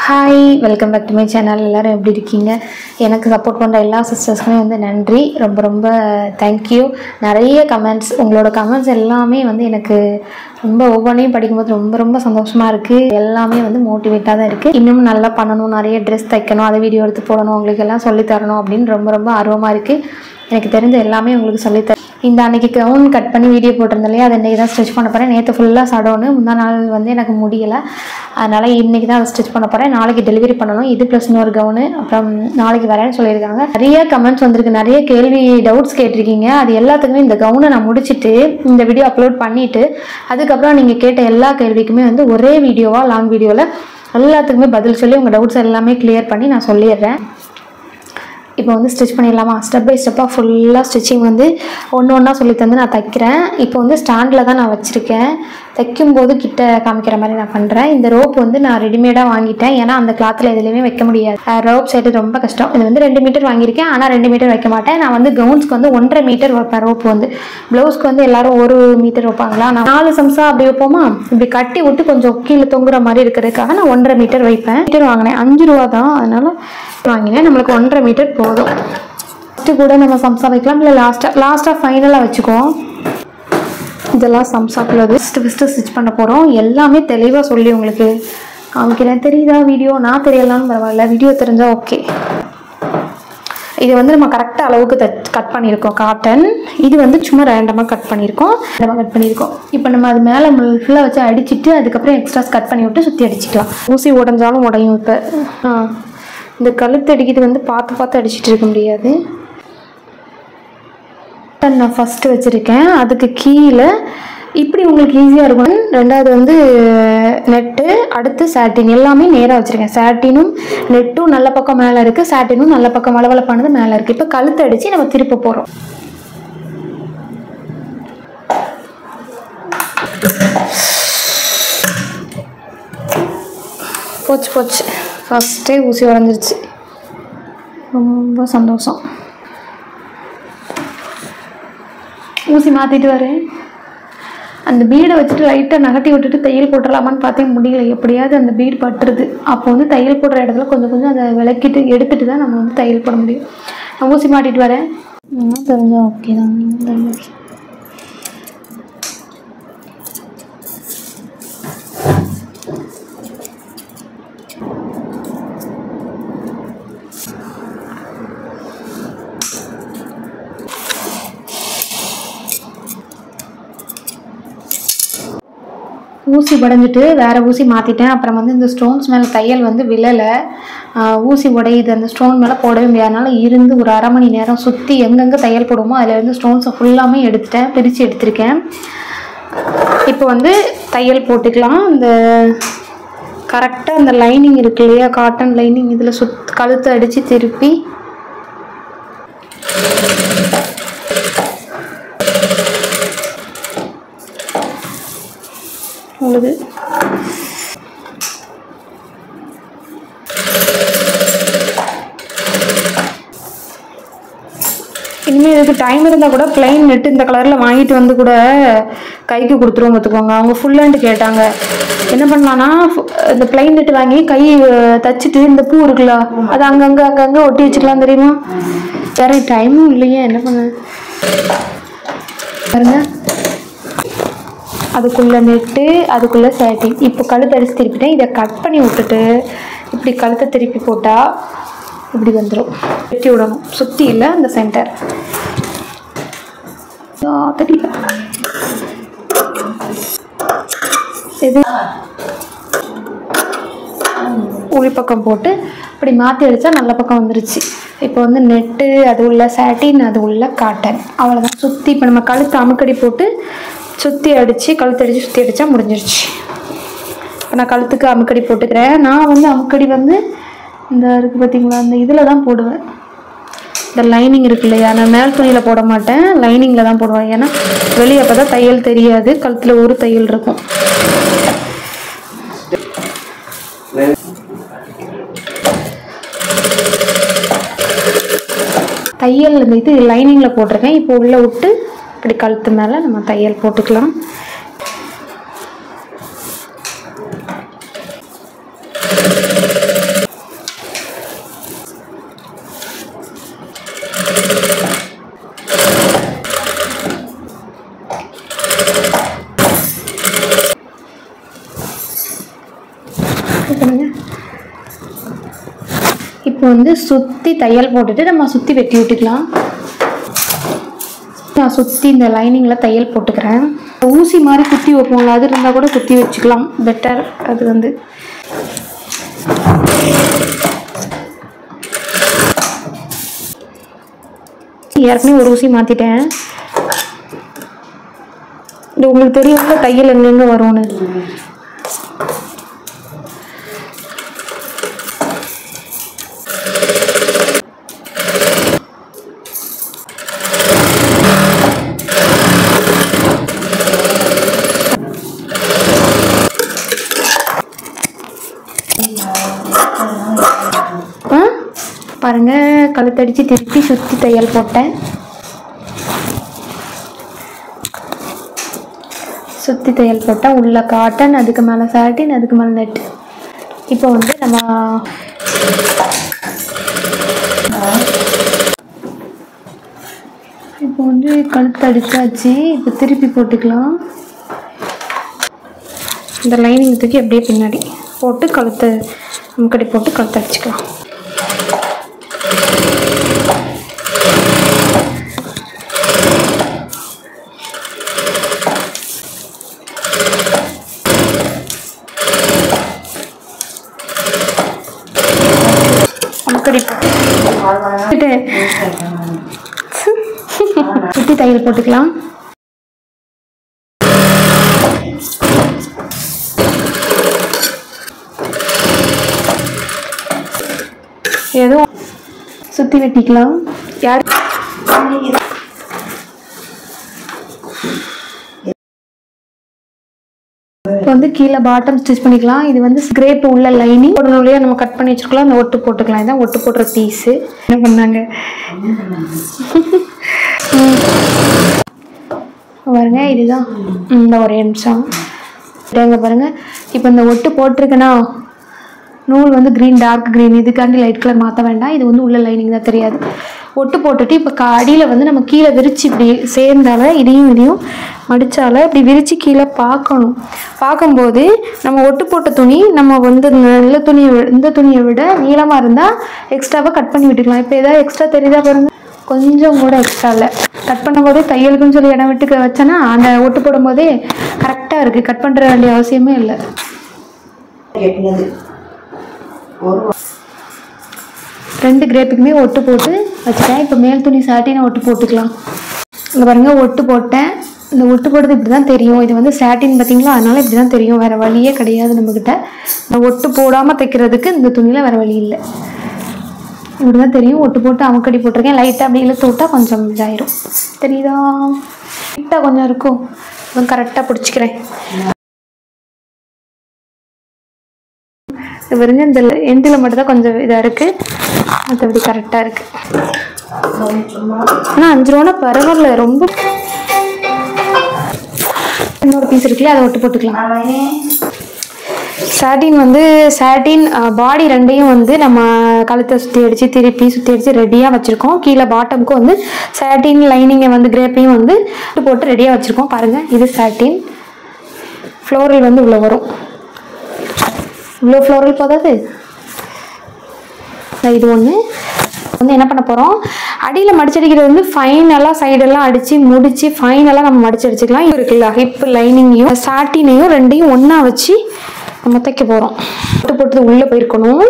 Hi, welcome back to my channel. எல்லோரும் எப்படி இருக்கீங்க? எனக்கு சப்போர்ட் பண்ணுற எல்லா சிஸ்டர்ஸ்க்குமே வந்து நன்றி, ரொம்ப ரொம்ப தேங்க்யூ. நிறைய கமெண்ட்ஸ், உங்களோட கமெண்ட்ஸ் எல்லாமே வந்து எனக்கு ரொம்ப ஒவ்வொன்றையும் படிக்கும்போது ரொம்ப ரொம்ப சந்தோஷமாக இருக்குது. எல்லாமே வந்து மோட்டிவேட்டாக தான் இருக்குது. இன்னும் நல்லா பண்ணணும், நிறைய ட்ரெஸ் தைக்கணும், அதை வீடியோ எடுத்து போடணும், உங்களுக்கு எல்லாம் சொல்லித்தரணும் அப்படின்னு ரொம்ப ரொம்ப ஆர்வமாக இருக்குது. எனக்கு தெரிஞ்ச எல்லாமே உங்களுக்கு சொல்லித்தரேன். இந்த அன்றைக்கி கவுன் கட் பண்ணி வீடியோ போட்டிருந்தேன் இல்லையா, அதை இன்றைக்கி தான் ஸ்டிச் பண்ண போகிறேன். நேற்று ஃபுல்லாக சடோன்னு, முந்தா நாள் வந்து எனக்கு முடியலை, அதனால் இன்றைக்கி தான் அதை ஸ்டிச் பண்ண போகிறேன். நாளைக்கு டெலிவரி பண்ணணும். இது ப்ளஸ் இன்னொரு கவுனு. அப்புறம் நாளைக்கு வரேன்னு சொல்லியிருக்காங்க. நிறைய கமெண்ட்ஸ் வந்திருக்கு, நிறைய கேள்வி டவுட்ஸ் கேட்டிருக்கீங்க. அது எல்லாத்துக்குமே இந்த கவுனை நான் முடிச்சுட்டு இந்த வீடியோ அப்லோட் பண்ணிவிட்டு அதுக்கப்புறம் நீங்கள் கேட்ட எல்லா கேள்விக்குமே வந்து ஒரே வீடியோவாக லாங் வீடியோவில் எல்லாத்துக்குமே பதில் சொல்லி உங்கள் டவுட்ஸ் எல்லாமே கிளியர் பண்ணி நான் சொல்லிடுறேன். இப்போ வந்து ஸ்டிச் பண்ணிடலாமா? ஸ்டெப் பை ஸ்டெப்பாக ஃபுல்லாக ஸ்டிச்சிங் வந்து ஒன்று ஒன்றா சொல்லி தந்து நான் தைக்கிறேன். இப்போ வந்து ஸ்டாண்டில் தான் நான் வச்சுருக்கேன். தைக்கும்போது கிட்ட காமிக்கிற மாதிரி நான் பண்ணுறேன். இந்த ரோப் வந்து நான் ரெடிமேடாக வாங்கிட்டேன், ஏன்னா அந்த கிளாத்தில் எதுலேயுமே வைக்க முடியாது. ரோப் சைடு ரொம்ப கஷ்டம். இது வந்து 2 மீட்டர் வாங்கியிருக்கேன், ஆனால் 2 மீட்டர் வைக்க மாட்டேன். நான் வந்து கவுன்ஸ்க்கு வந்து 1.5 மீட்டர் வைப்பேன் ரோப் வந்து. ப்ளவுஸ்க்கு வந்து எல்லோரும் 1 மீட்டர் வைப்பாங்களா, நான் 4 சம்சா அப்படி வைப்போமா, இப்படி கட்டி விட்டு கொஞ்சம் கீழே தொங்குற மாதிரி இருக்கிறதுக்காக நான் 1.5 மீட்டர் வைப்பேன். மீட்டர் வாங்கினேன், 5 ரூபா தான், அதனால் வாங்கினேன். நம்மளுக்கு 1.5 மீட்டர் போதும். ஃபஸ்ட்டு கூட நம்ம சம்சா வைக்கலாம், இல்லை லாஸ்ட்டாக ஃபைனலாக வச்சுக்குவோம். இதெல்லாம் சம்சாக்குள்ளது. ஃபஸ்ட்டு ஸ்டிச் பண்ண போகிறோம். எல்லாமே தெளிவாக சொல்லி உங்களுக்கு காமிக்கிறேன். தெரியுதா வீடியோ? நான் தெரியலான்னு பரவாயில்ல, வீடியோ தெரிஞ்சால் ஓகே. இது வந்து நம்ம கரெக்டாக அளவுக்கு கட் பண்ணியிருக்கோம் காட்டன். இது வந்து சும்மா ரேண்டமாக கட் பண்ணியிருக்கோம். இப்போ நம்ம அது மேலே ஃபுல்லாக வச்சு அடிச்சுட்டு அதுக்கப்புறம் எக்ஸ்ட்ராஸ் கட் பண்ணி விட்டு சுற்றி அடிச்சுக்கலாம். ஊசி உடஞ்சாலும் உடையும். இப்போ இந்த கழுத்து அடிக்கிறது வந்து பார்த்து அடிச்சுட்டு இருக்க முடியாது. நான் ஃபஸ்ட்டு வச்சுருக்கேன், அதுக்கு கீழே இப்படி உங்களுக்கு ஈஸியாக இருக்கும். ரெண்டாவது வந்து நெட்டு, அடுத்து சாட்டின், எல்லாமே நேராக வச்சுருக்கேன். சாட்டினும் நெட்டும் நல்ல பக்கம் மேலே இருக்குது, சாட்டினும் நல்ல பக்கம் வளவளப்பானது மேலே இருக்குது. இப்போ கழுத்து அடித்து நம்ம திருப்ப போகிறோம். போச்சு ஃபஸ்ட்டே ஊசி உடஞ்சிருச்சு, ரொம்ப சந்தோஷம். ஊசி மாற்றிட்டு வரேன். அந்த பீடை வச்சுட்டு லைட்டாக நகட்டி விட்டுட்டு தையல் போட்டுடலாமான்னு பார்த்தேன், முடியல. எப்படியாவது அந்த பீடு பட்டுருது. அப்போ வந்து தையல் போடுற இடத்துல கொஞ்சம் அதை விளக்கிட்டு எடுத்துகிட்டு தான் நம்ம வந்து தையல் போட முடியும். நான் ஊசி மாட்டிட்டு வரேன். தெரிஞ்சா ஓகே தான். ஊசி உடைஞ்சிட்டு வேறு ஊசி மாற்றிட்டேன். அப்புறம் வந்து இந்த ஸ்டோன்ஸ் மேலே தையல் வந்து விழலை, ஊசி உடையுது. அந்த ஸ்டோன் மேலே போடவே முடியாதனால இருந்து ஒரு அரை மணி நேரம் சுற்றி எங்கெங்கே தையல் போடுமோ அதில் இருந்து ஸ்டோன்ஸை ஃபுல்லாமே பிரித்து எடுத்திருக்கேன். இப்போ வந்து தையல் போட்டுக்கலாம். இந்த கரெக்டாக அந்த லைனிங் இருக்கு இல்லையா, காட்டன் லைனிங், இதில் கழுத்தை அடித்து திருப்பி உள்ளது. இனிமேல் இதுக்கு டைம் இருந்தால் கூட பிளைன் நெட்டு இந்த கலரில் வாங்கிட்டு வந்து கூட கைக்கு கொடுத்துருவோம் பார்த்துக்கோங்க. அவங்க ஃபுல் ஹேண்டு கேட்டாங்க. என்ன பண்ணலான்னா, இந்த பிளைன் நெட்டு வாங்கி கை தச்சுட்டு இந்த பூ இருக்குல்ல அது அங்கங்கே ஒட்டி வச்சுக்கலாம், தெரியுமா? வேற டைமும் இல்லையே, என்ன பண்ண பாருங்க. அதுக்குள்ளே நெட்டு, அதுக்குள்ளே சேட்டிங். இப்போ கழுத்தை அடித்து திருப்பிட்டேன். இதை கட் பண்ணி விட்டுட்டு இப்படி கழுத்தை திருப்பி போட்டால் இப்படி வந்துடும். வெட்டி விடணும், சுற்றி இல்லை, அந்த சென்டர். இது உள்பக்கம் போட்டு இப்படி மாற்றி அடித்தா நல்ல பக்கம் வந்துருச்சு. இப்போ வந்து நெட்டு, அது உள்ள சாட்டின், அது உள்ள காட்டன், அவ்வளோதான். சுற்றி இப்போ நம்ம கழுத்து அமுக்கடி போட்டு சுற்றி அடித்தா முடிஞ்சிருச்சு. இப்போ நான் கழுத்துக்கு அமுக்கடி போட்டுக்கிறேன். நான் வந்து அமுக்கடி வந்து இந்த இருக்குது பார்த்தீங்களா, அந்த இதில் தான் போடுவேன். இந்த லைனிங் இருக்கு இல்லையா, நான் மேல் துணியில் போட மாட்டேன், லைனிங்கில் தான் போடுவேன். ஏன்னா வெளியே அப்போ தான் தையல் தெரியாது, கழுத்தில் ஒரு தையல் இருக்கும். தையல் இது லைனிங்கில் போட்டிருக்கேன். இப்போ உள்ளே விட்டு இப்படி கழுத்து மேலே நம்ம தையல் போட்டுக்கலாம். இப்போ வந்து சுற்றி தையல் போட்டுட்டு நம்ம சுற்றி வெட்டி விட்டுக்கலாம். நான் சுற்றி இந்த லைனிங்கில் தையல் போட்டுக்கிறேன். ஊசி மாதிரி குத்தி வைப்போம்ல, அது இருந்தால் கூட குத்தி வச்சுக்கலாம், பெட்டர். அது வந்து ஏற்கனவே ஒரு ஊசி மாற்றிட்டேன். இது உங்களுக்கு தெரியும்ல தையல் எங்கெங்கே வரும்னு. பாருங்க, கழுத்தடிச்சு திருப்பி சுற்றி தையல் போட்டேன். சுற்றி தையல் போட்டால் உள்ள காட்டன், அதுக்கு மேலே சாட்டின், அதுக்கு மேலே நெட். இப்போ வந்து நம்ம இப்போ வந்து கழுத்து அடிச்சாச்சு. இப்போ திருப்பி போட்டுக்கலாம். இந்த லைனிங் தூக்கி அப்படியே பின்னாடி போட்டு கழுத்தை முக்கடி போட்டு கழுத்து அடிச்சுக்கலாம். சுற்றி தையல் போட்டுக்கலாம். ஏதோ சுற்றி வெட்டிக்கலாம். யார் இப்போ வந்து கீழே பாட்டம் ஸ்டிச் பண்ணிக்கலாம். இது வந்து ஸ்க்ரேப் உள்ள லைனிங் ஒரு நூலையாக நம்ம கட் பண்ணி வச்சுருக்கலாம். அந்த ஒட்டு போட்டுக்கலாம். இதான் ஒட்டு போடுற பீஸு. என்ன பண்ணாங்க பாருங்க, இதுதான். இந்த ஒரே நிமிஷம் பாருங்க. இப்போ இந்த ஒட்டு போட்டிருக்கேன்னா நூல் வந்து க்ரீன், டார்க் க்ரீன், இதுக்காண்டி லைட் கலர் மாற்ற வேண்டாம். இது வந்து உள்ள லைனிங் தான், தெரியாது. ஒட்டு போட்டுட்டு இப்போ அடியில் வந்து நம்ம கீழே விரித்து இப்படி சேர்ந்தால இதையும் மடித்தால இப்படி விரித்து கீழே பார்க்கணும். பார்க்கும்போது நம்ம ஒட்டு போட்ட துணி நம்ம வந்து இந்த துணியை விட நீளமாக இருந்தால் எக்ஸ்ட்ராவாக கட் பண்ணி விட்டுக்கலாம். இப்போ எதாவது எக்ஸ்ட்ரா தெரியுதா பாருங்கள், கொஞ்சம் கூட எக்ஸ்ட்ரா இல்லை. கட் பண்ணும்போதே தையலுக்குன்னு சொல்லி இடம் விட்டு வச்சேன்னா அந்த ஒட்டு போடும்போதே கரெக்டாக இருக்குது. கட் பண்ணுற வேண்டிய அவசியமே இல்லை. ரெண்டு கிரேப்புக்குமே ஒட்டு போட்டு வச்சுட்டேன். இப்போ மேல் துணி சாட்டினை ஒட்டு போட்டுக்கலாம். இங்கே பாருங்கள், ஒட்டு போட்டேன். இந்த ஒட்டு போடுறது இப்படி தான் தெரியும். இது வந்து சாட்டின் பார்த்தீங்களா, அதனால இப்படி தான் தெரியும். வேறு வழியே கிடையாது நம்மக்கிட்ட. இந்த ஒட்டு போடாமல் தைக்கிறதுக்கு இந்த துணியில் வேறு வழி இல்லை. இப்படி தான் தெரியும். ஒட்டு போட்டு அமுக்கடி போட்டிருக்கேன். லைட்டாக அப்படி இழுத்து விட்டால் கொஞ்சம் இதாயிரும். தெரியுதா? லைட்டாக கொஞ்சம் இருக்கும். கரெக்டாக பிடிச்சிக்கிறேன். பாருங்க, இந்த எண்டில் மட்டும் தான் கொஞ்சம் இதாக இருக்குது, மற்றபடி கரெக்டாக இருக்குது. ஆனால் 5 ரூபானா பரவாயில்ல. ரொம்ப இன்னொரு பீஸ் இருக்குல்ல, அதை ஒட்டு போட்டுக்கலாம். சாட்டின் வந்து பாடி ரெண்டையும் வந்து நம்ம கழுத்தை சுற்றி அடித்து ரெடியாக வச்சுருக்கோம். கீழே பாட்டமுக்கும் வந்து சாட்டின் லைனிங்கை வந்து கிரேப்பையும் வந்து போட்டு ரெடியாக வச்சுருக்கோம். பாருங்கள், இது சாட்டின். ஃப்ளோரல் வந்து இவ்வளோ வரும். இவ்வளோ ஃப்ளோரல் போதாது. இது ஒன்று வந்து என்ன பண்ண போகிறோம், அடியில் மடிச்சடிக்கிறது வந்து ஃபைனலாக சைடெல்லாம் அடித்து முடித்து ஃபைனலாக நம்ம மடிச்சு அடிச்சுக்கலாம். இது இருக்குல்ல, ஹிப் லைனிங்கையும் சாட்டினையும் ரெண்டையும் ஒன்றா வச்சு நம்ம தைக்க போகிறோம். போட்டு போட்டு உள்ளே போயிருக்கணும்.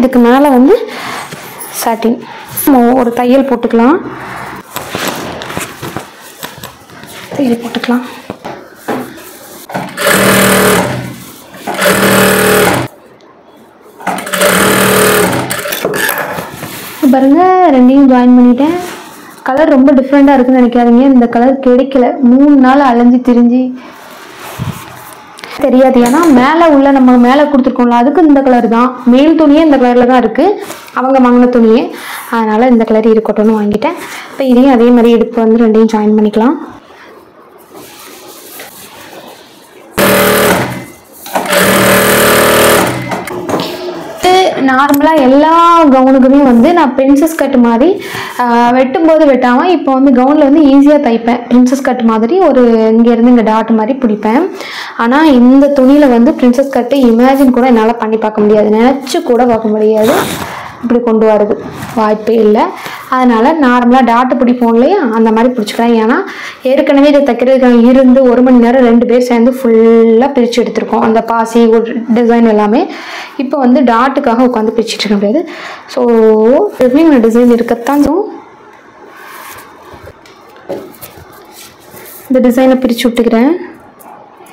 இதுக்கு மேலே வந்து சாட்டின் ஒரு தையல் போட்டுக்கலாம். பாருங்க, ரெண்டையும் ஜாயின் பண்ணிட்டேன். கலர் ரொம்ப டிஃப்ரெண்டாக இருக்குன்னு நினைக்காதீங்க. இந்த கலர் கிடைக்கல, 3 நாள் அலைஞ்சி திரிஞ்சு தெரியாது. ஏன்னா நம்ம மேலே கொடுத்துருக்கோம்ல, அதுக்கு இந்த கலர் தான். மேல் துணியே இந்த கலரில் தான் இருக்குது, அவங்க வாங்கின துணியே. அதனால் இந்த கலர் இருக்கட்டும்னு வாங்கிட்டேன். இப்போ இதையும் அதே மாதிரி எடுப்பு வந்து ரெண்டையும் ஜாயின் பண்ணிக்கலாம். நார்மலாக எல்லா கவுனுக்குமே வந்து நான் பிரின்சஸ் கட் மாதிரி வெட்டும்போது வெட்டாமல் இப்போ வந்து கவுனில் வந்து ஈஸியாக தைப்பேன். பிரின்சஸ் கட் மாதிரி ஒரு இங்கேருந்து இங்கே டாட் மாதிரி பிடிப்பேன். ஆனால் இந்த துணியில் வந்து பிரின்சஸ் கட்டு இமேஜின் கூட என்னால் பண்ணி பார்க்க முடியாது, நினச்சி கூட பார்க்க முடியாது. இப்படி கொண்டு வரது வாய்ப்பே இல்லை. அதனால் நார்மலாக டாட்டு பிடிப்போம் இல்லையா, அந்த மாதிரி பிடிச்சிக்கிறேன். ஏன்னா ஏற்கனவே இதை தைக்கிறதுக்கு இருந்து 1 மணி நேரம் 2 பேர் சேர்ந்து ஃபுல்லாக பிரித்து எடுத்திருக்கோம். அந்த பாசி ஒரு டிசைன் எல்லாமே. இப்போ வந்து டாட்டுக்காக உட்காந்து பிரிச்சுட்டு இருக்க முடியாது. ஸோ எப்படியும் டிசைன் இருக்கத்தான். இந்த டிசைனை பிரித்து விட்டுக்கிறேன்.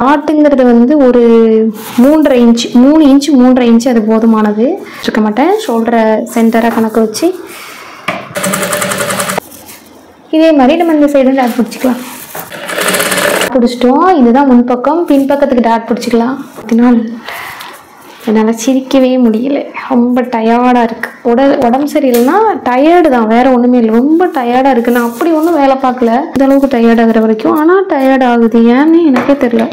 டாட்டுங்கிறது வந்து ஒரு 3.5 இன்ச் 3 இன்ச் 3.5 இன்ச்சு அது போதுமானது. இருக்க மாட்டேன். ஷோல்டரை சென்டராக கணக்கு வச்சு இதே மாதிரி நம்ம இந்த சைடு டாட் பிடிச்சிக்கலாம். பிடிச்சிட்டோம். இதுதான் முன்பக்கம். பின்பக்கத்துக்கு டாட் பிடிச்சிக்கலாம். என்னால் சிரிக்கவே முடியல, ரொம்ப டயர்டாக இருக்குது. உடம்பு சரியில்லைன்னா டயர்டு தான், வேறு ஒன்றுமே இல்லை. ரொம்ப டயர்டாக இருக்குது. நான் அப்படி ஒன்றும் வேலை பார்க்கல இந்த அளவுக்கு டயர்டாகிற வரைக்கும். ஆனால் டயர்ட் ஆகுது, ஏன்னு எனக்கே தெரில.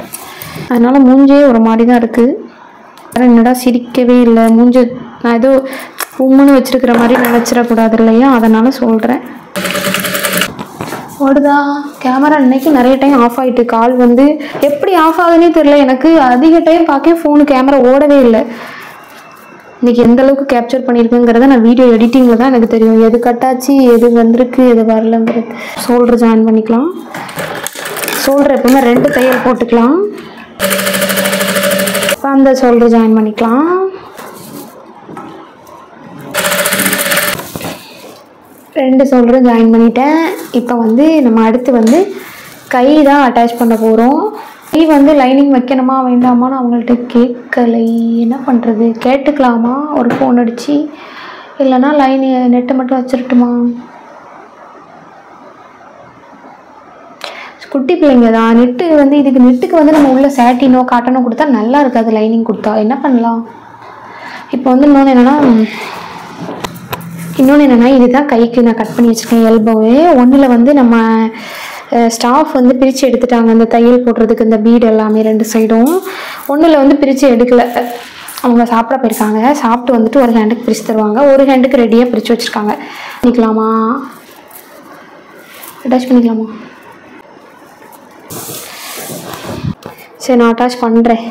அதனால் மூஞ்சே ஒரு மாதிரி தான் இருக்குது. வேறு என்னடா சிரிக்கவே இல்லை மூஞ்சு, நான் ஏதோ உம்முன்னு வச்சுருக்கிற மாதிரி நினச்சிடக்கூடாது இல்லையா, அதனால் சொல்கிறேன். ஓடுதா கேமரா? இன்றைக்கி நிறைய டைம் ஆஃப் ஆகிட்டு. கால் வந்து எப்படி ஆஃப் ஆகுதுன்னே தெரில எனக்கு. அதிக டைம் பார்க்க ஃபோனு கேமரா ஓடவே இல்லை. இன்றைக்கி எந்த அளவுக்கு கேப்சர் பண்ணியிருக்குங்கிறத நான் வீடியோ எடிட்டிங்கில் தான் எனக்கு தெரியும், எது கட்டாச்சு எது வந்திருக்கு எது வரலங்கிறது. ஷோல்டர் ஜாயின் பண்ணிக்கலாம். ஷோல்டர் எப்பவுமே 2 தையல் போட்டுக்கலாம். அந்த ஷோல்டர் ஜாயின் பண்ணிக்கலாம். ரெண்டு ஷோல்டரும் ஜாயின் பண்ணிட்டேன். இப்போ வந்து நம்ம அடுத்து வந்து கை தான் அட்டாச் பண்ண போகிறோம். கை வந்து லைனிங் வைக்கணுமா வேண்டாமான்னு அவங்கள்ட்ட கேட்கலை. என்ன பண்ணுறது, கேட்டுக்கலாமா ஒரு ஃபோன் அடித்து? இல்லைனா நெட்டை மட்டும் வச்சிருட்டுமா? குட்டி பிள்ளைங்க தான். நெட்டு வந்து நெட்டுக்கு வந்து நம்ம உள்ள சாட்டினோ காட்டனோ கொடுத்தா நல்லா இருக்காது. லைனிங் கொடுத்தா என்ன பண்ணலாம்? இப்போ வந்து இன்னொன்று என்னென்னா இதுதான் கைக்கு நான் கட் பண்ணி வச்சுருக்கேன். எல்போவே ஒன்றில் வந்து நம்ம ஸ்டாஃப் வந்து பிரித்து எடுத்துட்டாங்க. அந்த தையல் போடுறதுக்கு இந்த பீடு எல்லாமே 2 சைடும். ஒன்றில் வந்து பிரித்து எடுக்கலை, அவங்க சாப்பிட போயிருக்காங்க. சாப்பிட்டு வந்துட்டு ஒரு ஹேண்டுக்கு பிரித்து தருவாங்க, ஒரு ஹேண்டுக்கு ரெடியாக பிரித்து வச்சுருக்காங்க. பண்ணிக்கலாமா? அட்டாச் பண்ணிக்கலாமா? சரி நான் அட்டாச் பண்ணுறேன்.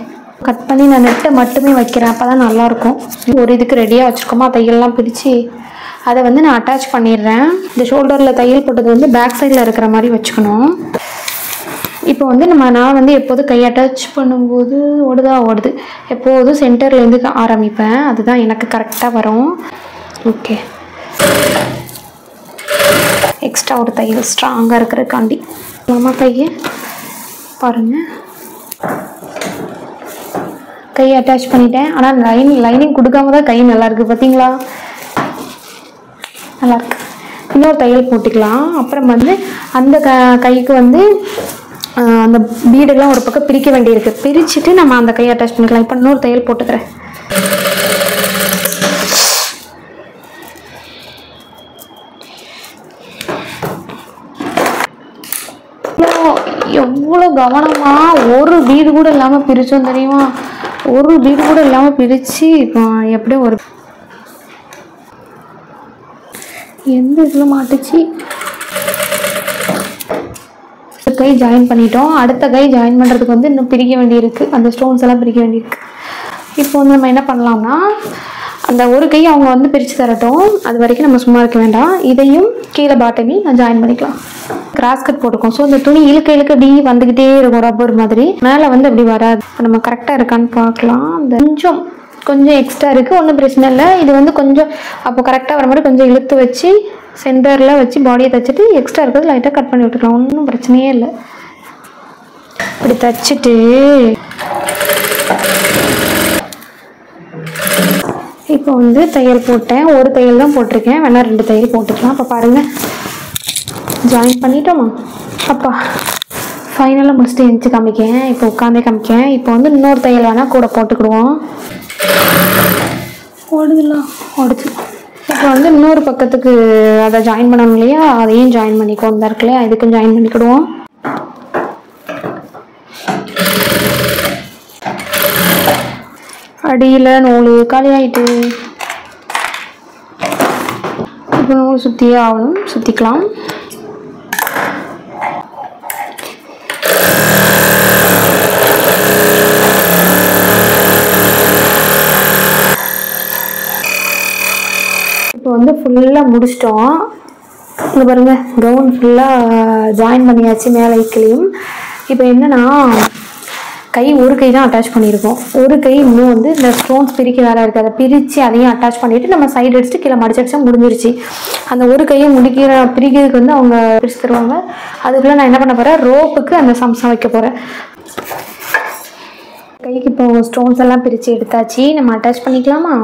கட் பண்ணி நான் நெட்டை மட்டுமே வைக்கிறேன், அப்போ தான் நல்லாயிருக்கும். ஒரு இதுக்கு ரெடியாக வச்சுருக்கோமா, தையல்லாம் பிரித்து அதை வந்து நான் அட்டாச் பண்ணிடுறேன். இந்த ஷோல்டரில் தையல் போட்டது வந்து பேக் சைடில் இருக்கிற மாதிரி வச்சுக்கணும். இப்போ வந்து நான் வந்து எப்போதும் கை அட்டாச் பண்ணும்போது ஓடுது. எப்போதும் சென்டர்லேருந்து ஆரம்பிப்பேன், அதுதான் எனக்கு கரெக்டாக வரும். ஓகே, எக்ஸ்ட்ரா ஒரு தையல் ஸ்ட்ராங்காக இருக்கிறதுக்காண்டி நம்ம கையை பாருங்கள். கையை அட்டாச் பண்ணிட்டேன். ஆனால் லைனிங் கொடுக்காம தான் கை நல்லாயிருக்கு, பார்த்தீங்களா? நல்லாயிருக்கு. இன்னொரு தையல் போட்டுக்கலாம். அப்புறம் வந்து அந்த கைக்கு வந்து அந்த பீடெல்லாம் ஒரு பக்கம் பிரிக்க வேண்டியிருக்கு. பிரிச்சுட்டு நம்ம அந்த கையை அட்டாச் பண்ணிக்கலாம். இப்போ இன்னொரு தையல் போட்டுக்கிறேன். எவ்வளோ கவனமாக ஒரு பீடு கூட இல்லாமல் பிரித்தோம் தெரியுமா? ஒரு பீடு கூட இல்லாமல் பிரித்து இப்போ எப்படியும் ஒரு எந்த இதில் மாட்டுச்சு. கை ஜாயின் பண்ணிட்டோம். அடுத்த கை ஜாயின் பண்ணுறதுக்கு வந்து இன்னும் பிரிக்க வேண்டியிருக்கு, அந்த ஸ்டோன்ஸ் எல்லாம் பிரிக்க வேண்டியிருக்கு. இப்போ வந்து நம்ம என்ன பண்ணலாம்னா அந்த ஒரு கை அவங்க வந்து பிரித்து தரட்டும், அது வரைக்கும் நம்ம சும்மா இருக்க வேண்டாம். இதையும் கீழே பாட்டமையும் நான் ஜாயின் பண்ணிக்கலாம். Cross cut போட்டுக்கோம். ஸோ இந்த துணி இழுக்க அப்படி வந்துக்கிட்டே இருக்கும், ரப்பர் மாதிரி. மேலே வந்து அப்படி வராது. நம்ம கரெக்டாக இருக்கான்னு பார்க்கலாம். அந்த கொஞ்சம் எக்ஸ்ட்ரா இருக்குது, ஒன்றும் பிரச்சனை இல்லை. இது வந்து கொஞ்சம் அப்போ கரெக்டாக வர மாதிரி கொஞ்சம் இழுத்து வச்சு சென்டரில் வச்சு பாடியை தைச்சிட்டு எக்ஸ்ட்ரா இருக்கிறது லைட்டாக கட் பண்ணி விட்டுக்கலாம், ஒன்றும் பிரச்சனையே இல்லை. இப்படி தைச்சிட்டு இப்போ வந்து தையல் போட்டேன். ஒரு தையல் தான் போட்டிருக்கேன், வேணா 2 தையல் போட்டுக்கலாம். அப்போ பாருங்கள், ஜாயின் பண்ணிட்டோமா? அப்பா ஃபைனலாக முடிச்சுட்டு எழுந்து காமிக்கேன். இப்போ உட்காந்தே காமிக்கேன். இப்போ வந்து இன்னொரு தையல் வேணால் கூட போட்டுக்கிடுவோம். ஓடுது. இப்போ வந்து இன்னொரு பக்கத்துக்கு அதை ஜாயின் பண்ணணும் இல்லையா, அதையும் ஜாயின் பண்ணிக்குவோம். இந்த இருக்கு இல்லையா, இதுக்கும் ஜாயின் பண்ணிக்கிடுவோம். அடியில் நூல் காலி ஆகிட்டு இப்போ நூல் சுற்றியே ஆகணும், சுற்றிக்கலாம். இப்போ வந்து ஃபுல்லாக முடிச்சிட்டோம். இங்கே பாருங்கள், கவுன் ஃபுல்லாக ஜாயின் பண்ணியாச்சு மேலே கீழேயும். இப்போ என்னென்னா ஒரு கை தான் அட்டாச் பண்ணியிருக்கோம், ஒரு கை இன்னும் வந்து இந்த ஸ்டோன்ஸ் பிரிக்க வேறு இருக்குது. அதை பிரித்து அதையும் அட்டாச் பண்ணிவிட்டு நம்ம சைடு அடிச்சுட்டு கீழே மடிச்சடிச்சா முடிஞ்சிருச்சு. அந்த ஒரு கையை பிரிக்கிறதுக்கு வந்து அவங்க பிரித்து தருவாங்க. அதுக்குள்ளே நான் என்ன பண்ண போகிறேன், ரோப்புக்கு அந்த சம்சம் வைக்க போகிறேன். கைக்கு இப்போ ஸ்டோன்ஸ் எல்லாம் பிரித்து எடுத்தாச்சு, நம்ம அட்டாச் பண்ணிக்கலாமா?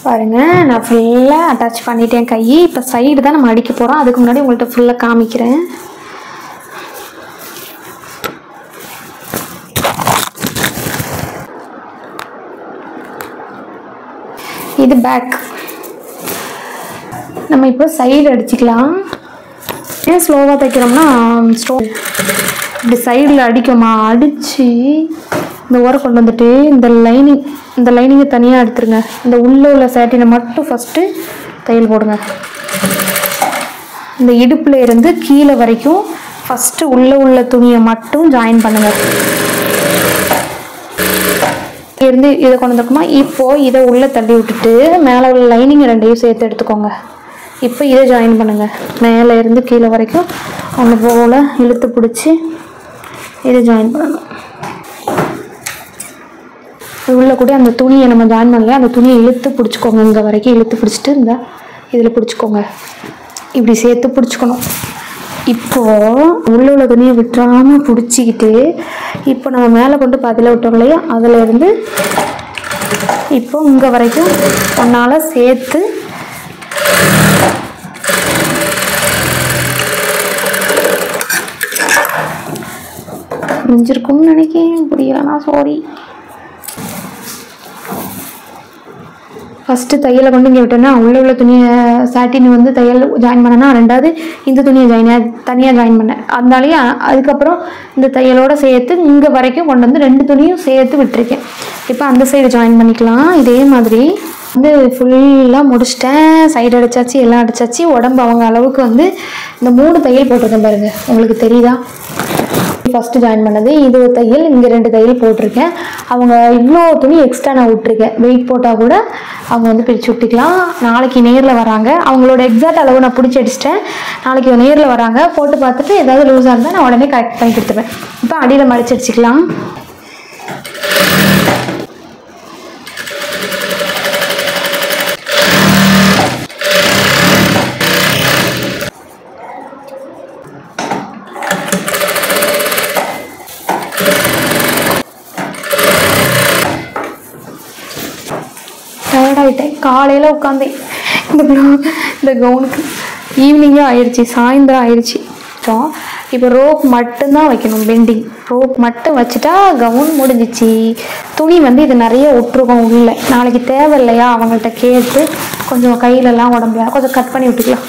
பாருங்கள், நான் ஃபுல்லாக அட்டாச் பண்ணிட்டேன் கை. இப்போ சைடு தான் நம்ம அடிக்க போகிறோம். அதுக்கு முன்னாடி உங்கள்கிட்ட ஃபுல்லாக காமிக்கிறேன். இது பேக். நம்ம இப்போ சைடு அடிச்சுக்கலாம். ஏன் ஸ்லோவாக தைக்கிறோம்னா ஸ்டோன் இப்படி சைடில் அடிக்குமா, அடித்து இந்த ஓரம் கொண்டு வந்துட்டு இந்த லைனிங்கை தனியாக எடுத்துருங்க. இந்த உள்ளே உள்ள சேட்டினை மட்டும் ஃபஸ்ட்டு தையல் போடுங்க. இந்த இடுப்பில் இருந்து கீழே வரைக்கும் ஃபஸ்ட்டு உள்ளே உள்ள துணியை மட்டும் ஜாயின் பண்ணுங்கள். இருந்து இதை கொண்டு வந்துருக்குமா, இப்போது இதை உள்ளே தள்ளி விட்டுட்டு மேலே உள்ள லைனிங்கை ரெண்டையும் சேர்த்து எடுத்துக்கோங்க. இப்போ இதை ஜாயின் பண்ணுங்கள். மேலே இருந்து கீழே வரைக்கும் ஒன்று போல் இழுத்து பிடிச்சி இதை ஜாயின் பண்ணணும். உள்ளே கூட அந்த துணியை நம்ம ஜாயின் பண்ணல, அந்த துணியை இழுத்து பிடிச்சிக்கோங்க. இங்கே வரைக்கும் இழுத்து பிடிச்சிட்டு இந்த இதில் பிடிச்சிக்கோங்க. இப்படி சேர்த்து பிடிச்சிக்கணும். இப்போது உள்ள துணியை விட்டுறாமல் பிடிச்சிக்கிட்டு இப்போ நம்ம மேலே கொண்டு பதில் விட்டோம் இல்லையா, அதில் இருந்து இப்போ இங்கே வரைக்கும் ஒன்றால் சேர்த்து முடிஞ்சிருக்கும்னு நினைக்கிறேன். புரியலனா சாரி. ஃபஸ்ட்டு தையலை கொண்டு இங்கே விட்டோன்னா உள்ள துணியை சாட்டின் வந்து தையல் ஜாயின் பண்ணேன்னா, ரெண்டாவது இந்த துணியை தனியாக ஜாயின் பண்ணேன். அதனாலேயே அதுக்கப்புறம் இந்த தையலோடு சேர்த்து இங்கே வரைக்கும் கொண்டு வந்து 2 துணியும் சேர்த்து விட்டுருக்கேன். இப்போ அந்த சைடு ஜாயின் பண்ணிக்கலாம். இதே மாதிரி வந்து ஃபுல்லாக முடிச்சிட்டேன். சைடு அடித்தாச்சு, எல்லாம் அடித்தாச்சு. உடம்பு அவங்க அளவுக்கு வந்து இந்த 3 தையல் போட்டிருக்கேன் பாருங்கள், உங்களுக்கு தெரியுதா? ஃபஸ்ட்டு ஜாயின் பண்ணது இது ஒரு தையல், இங்கே 2 தையல் போட்டிருக்கேன். அவங்க இவ்வளோ துணி எக்ஸ்ட்ரா நான் விட்டுருக்கேன். வெயிட் போட்டால் கூட அவங்க வந்து பிரித்து விட்டுக்கலாம். நாளைக்கு நேரில் வராங்க, அவங்களோட எக்ஸாக்ட் அளவு நான் பிடிச்சி அடிச்சிட்டேன். நாளைக்கு நேரில் வராங்க, போட்டு பார்த்துட்டு ஏதாவது லூஸாக இருந்தால் நான் உடனே கரெக்ட் பண்ணி கொடுத்துருவேன். இப்போ அடியில் மடிச்சு அடிச்சிக்கலாம். டயர்டாகிட்டேன். காலையில் உட்காந்தேன் இந்த கவுனுக்கு. ஈவினிங்கே ஆயிடுச்சு, சாயந்தரம் ஆயிடுச்சு. இப்போ ரோப் மட்டும்தான் வைக்கணும். பெண்டிங் ரோப் மட்டும் வச்சுட்டா கவுன் முடிஞ்சிச்சு. துணி வந்து இது நிறைய விட்டுருக்கோம் உள்ளே. நாளைக்கு தேவை இல்லையா, அவங்கள்ட்ட கேட்டு கொஞ்சம் கையிலலாம் உடம்புல கொஞ்சம் கட் பண்ணி விட்டுக்கலாம்.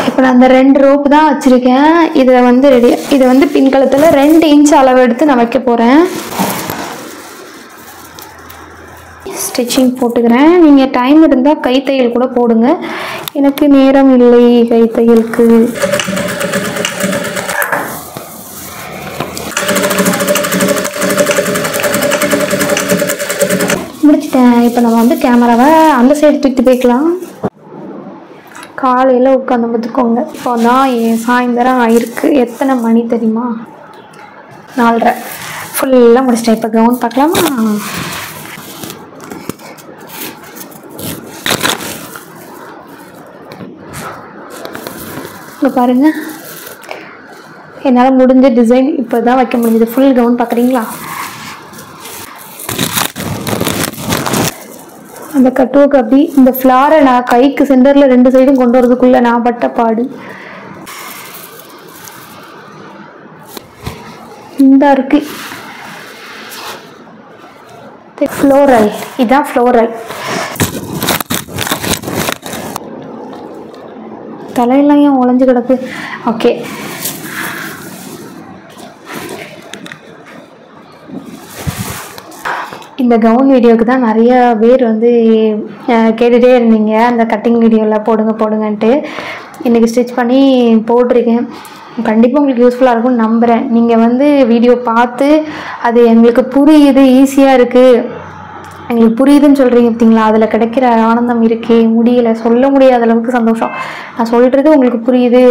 இப்போ நான் அந்த 2 ரோப்பு தான் வச்சுருக்கேன். இதை வந்து இதை வந்து பின்கலத்தில் 2 இன்ச் அளவு எடுத்து நான் வைக்க போகிறேன். ஸ்டிச்சிங் போட்டுக்கிறேன். நீங்கள் டைம் இருந்தால் கைத்தையல் கூட போடுங்க. எனக்கு நேரம் இல்லை கைத்தையலுக்கு. முடிச்சிட்டேன். இப்போ நம்ம வந்து கேமராவை அந்த சைடு தூக்கிட்டு போய்க்கலாம். காலையில் உட்காந்து பார்த்துக்கோங்க. இப்போ தான் சாயந்தரம் ஆயிருக்கு. எத்தனை மணி தெரியுமா? 4:30. ஃபுல்லாக முடிச்சிட்டேன். இப்போ கவுன் பார்க்கலாமா? இங்கே பாருங்கள், என்னால் முடிஞ்ச டிசைன் இப்போ தான் வைக்க முடிஞ்சது. ஃபுல் கவுன் பார்க்குறீங்களா? அந்த கட்டுவுக்கு அப்படி இந்த ஃப்ளாரை நான் கைக்கு சென்டரில் 2 சைடும் கொண்டு வரதுக்குள்ளே நான் பட்ட பாடு. இந்த இருக்கு ஃப்ளோரல். இதுதான் ஃப்ளோரல். தலையெல்லாம் ஏன் உழைஞ்சு கிடக்கு? ஓகே, இந்த கவுன் வீடியோவுக்கு தான் நிறைய பேர் வந்து கேட்டுகிட்டே இருந்தீங்க, அந்த கட்டிங் வீடியோவில் போடுங்கன்ட்டு. இன்றைக்கி ஸ்டிச் பண்ணி போட்டிருக்கேன். கண்டிப்பாக உங்களுக்கு யூஸ்ஃபுல்லாக இருக்கும்னு நம்புகிறேன். நீங்கள் வந்து வீடியோ பார்த்து அது எங்களுக்கு புரியுது, ஈஸியாக இருக்குது, எங்களுக்கு புரியுதுன்னு சொல்கிறீங்க பார்த்தீங்களா, அதில் கிடைக்கிற ஆனந்தம் இருக்கே முடியலை, சொல்ல முடியாத அளவுக்கு சந்தோஷம். நான் சொல்கிறது உங்களுக்கு புரியுது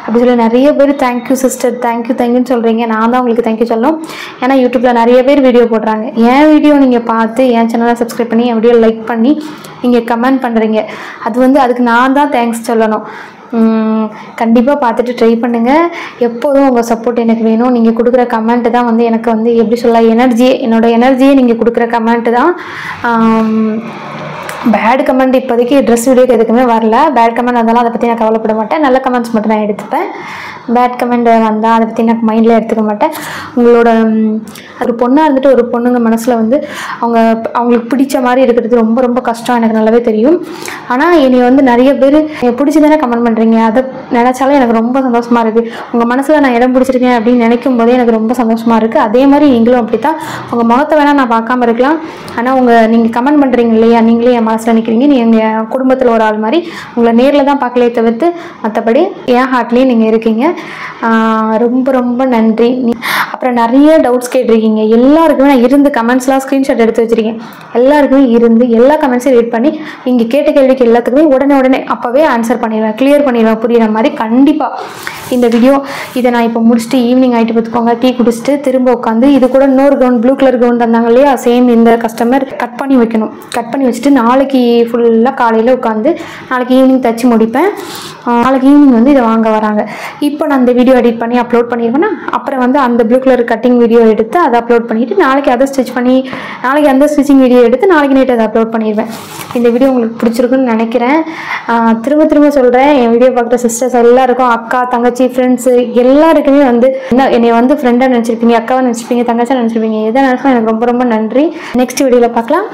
அப்படி சொல்லி நிறைய பேர் தேங்க்யூ சிஸ்டர், தேங்க்யூன்னு சொல்கிறீங்க. நான் தான் உங்களுக்கு தேங்க்யூ சொல்லணும். ஏன்னா யூடியூப்பில் நிறைய பேர் வீடியோ போடுறாங்க. என் வீடியோ நீங்கள் பார்த்து என் சேனலை சப்ஸ்கிரைப் பண்ணி என் வீடியோ லைக் பண்ணி நீங்கள் கமெண்ட் பண்ணுறீங்க. அது வந்து அதுக்கு நான் தான் தேங்க்ஸ் சொல்லணும். கண்டிப்பாக பார்த்துட்டு ட்ரை பண்ணுங்கள். எப்போதும் உங்கள் சப்போர்ட் எனக்கு வேணும். நீங்கள் கொடுக்குற கமெண்ட்டு தான் வந்து எனக்கு வந்து எப்படி சொல்ல என்னோடய எனர்ஜியே நீங்கள் கொடுக்குற கமெண்ட்டு தான். பேட் கமெண்ட் இப்போதைக்கு ட்ரெஸ் வீடியோக்கு எதுக்குமே வரல. பேட் கமெண்ட் வந்தாலும் அதை பற்றி நான் கவலைப்பட மாட்டேன். நல்ல கமெண்ட்ஸ் மட்டும் நான் எடுத்துப்பேன். பேட் கமெண்ட் வந்தால் அதை பற்றி நான் மைண்டில் எடுத்துக்க மாட்டேன். உங்களோட ஒரு பொண்ணாக இருந்துட்டு ஒரு பொண்ணுங்க மனசில் வந்து அவங்களுக்கு பிடிச்ச மாதிரி இருக்கிறது ரொம்ப ரொம்ப கஷ்டம், எனக்கு நல்லாவே தெரியும். ஆனால் என்னை வந்து நிறைய பேர் பிடிச்சி தானே கமெண்ட் பண்ணுறீங்க, அதை நினச்சாலும் எனக்கு ரொம்ப சந்தோஷமாக இருக்குது. உங்கள் மனசில் நான் இடம் பிடிச்சிருக்கேன் அப்படின்னு நினைக்கும் போதே எனக்கு ரொம்ப சந்தோஷமாக இருக்குது. அதே மாதிரி நீங்களும் அப்படி தான். உங்கள் முகத்தை வேணால் நான் பார்க்காம இருக்கலாம், ஆனால் நீங்கள் கமெண்ட் பண்ணுறீங்க இல்லையா, நீங்களே என் மனசில் நிற்கிறீங்க. நீங்கள் என் குடும்பத்தில் ஒரு ஆள் மாதிரி. உங்களை நேரில் தான் பார்க்கலையே தவிர்த்து மற்றபடி என் ஹார்ட்லேயும் நீங்கள் இருக்கீங்க. ரொம்ப ரொம்ப நன்றி. அப்புறம் நிறைய டவுட்ஸ் கேட்டிருக்கீங்க. எல்லாருக்குமே நான் இருந்து கமெண்ட்ஸ்லாம் ஸ்க்ரீன்ஷாட் எடுத்து வச்சுருக்கேன். எல்லாருக்குமே இருந்து எல்லா கமெண்ட்ஸையும் ரீட் பண்ணி நீங்கள் கேட்ட கேள்விக்கு எல்லாத்துக்குமே உடனே அப்போவே ஆன்சர் பண்ணிடுவேன், கிளியர் பண்ணிடுவேன், புரியுற மாதிரி. கண்டிப்பாக இந்த வீடியோ இதை நான் இப்போ முடிச்சுட்டு ஈவினிங் ஆகிட்டு பார்த்துக்கோங்க, டீ குடிச்சிட்டு திரும்ப உட்காந்து இது கூட இன்னொரு கவுன் ப்ளூ கலர் கவுன் தந்தாங்க இல்லையா, சேம் இந்த கஸ்டமர் கட் பண்ணி வைக்கணும். கட் பண்ணி வச்சுட்டு நாளைக்கு ஃபுல்லாக காலையில் உட்காந்து நாளைக்கு ஈவினிங் தச்சு முடிப்பேன். நாளைக்கு ஈவினிங் வந்து இதை வாங்க வராங்க. இப்போ நான் அந்த வீடியோ எடிட் பண்ணி அப்லோட் பண்ணிடுவேன்னா அப்புறம் வந்து அந்த ப்ளூ கலர் கட்டிங் வீடியோ எடுத்து அதை அப்லோட் பண்ணிவிட்டு நாளைக்கு அதை ஸ்டிச் பண்ணி நாளைக்கு அந்த ஸ்டிச்சிங் வீடியோ எடுத்து நாளைக்கு நைட்டு அதை அப்லோட் பண்ணிடுவேன். இந்த வீடியோ உங்களுக்கு பிடிச்சிருக்குன்னு நினைக்கிறேன். திரும்ப சொல்கிறேன், என் வீடியோ பார்க்குற சிஸ்டர்ஸ் எல்லாருக்கும், அக்கா தங்கச்சி ஃப்ரெண்ட்ஸு எல்லாருக்குமே வந்து என்னை வந்து ஃப்ரெண்டாக நினச்சிருப்பீங்க, அக்காவை நினச்சிருப்பீங்க, தங்கச்சியாக நினச்சிருப்பீங்க. எதை நினச்சா எனக்கு ரொம்ப ரொம்ப நன்றி. நெக்ஸ்ட் வீடியோவில் பார்க்கலாம்.